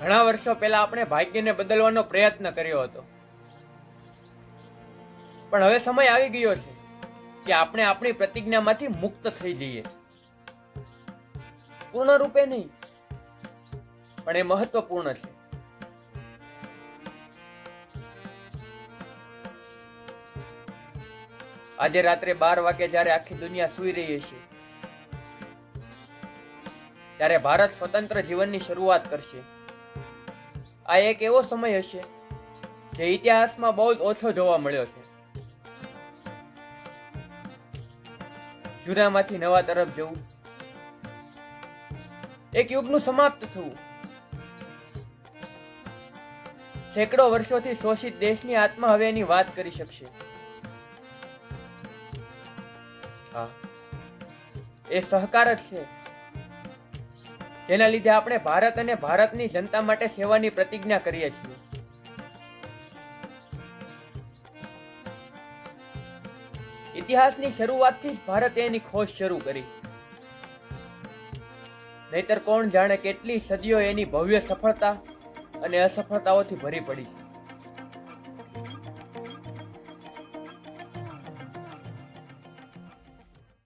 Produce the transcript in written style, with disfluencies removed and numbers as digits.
ઘણા વર્ષો પહેલા આપણે ભાગ્યને બદલવાનો પ્રયત્ન કર્યો હતો, પણ હવે સમય આવી ગયો છે કે આપણે આપણી પ્રતિજ્ઞામાંથી મુક્ત થઈ જઈએ. પૂર્ણ રૂપે નહીં, પણ એ મહત્વપૂર્ણ છે. આજે રાત્રે 12 વાગે જ્યારે આખી દુનિયા સૂઈ રહી છે, ત્યારે ભારત સ્વતંત્ર જીવનની શરૂઆત કરશે. આ એક એવો સમય હશે જે ઇતિહાસમાં બહુ જ ઓછો જોવા મળ્યો છે. જૂનામાંથી નવા તરફ જવું, એક યુગનું સમાપ્ત થવું, સેંકડો વર્ષોથી શોષિત દેશની આત્મા હવે એની વાત કરી શકશે. હા, એ સહકાર જ છે જેના લીધે આપણે ભારત અને ભારતની જનતા માટે સેવાની પ્રતિજ્ઞા કરીએ છીએ. ઇતિહાસની શરૂઆતથી જ ભારતે એની ખોજ શરૂ કરી. નહીતર કોણ જાણે કેટલી સદીઓ એની ભવ્ય સફળતા અને અસફળતાઓથી ભરી પડી છે.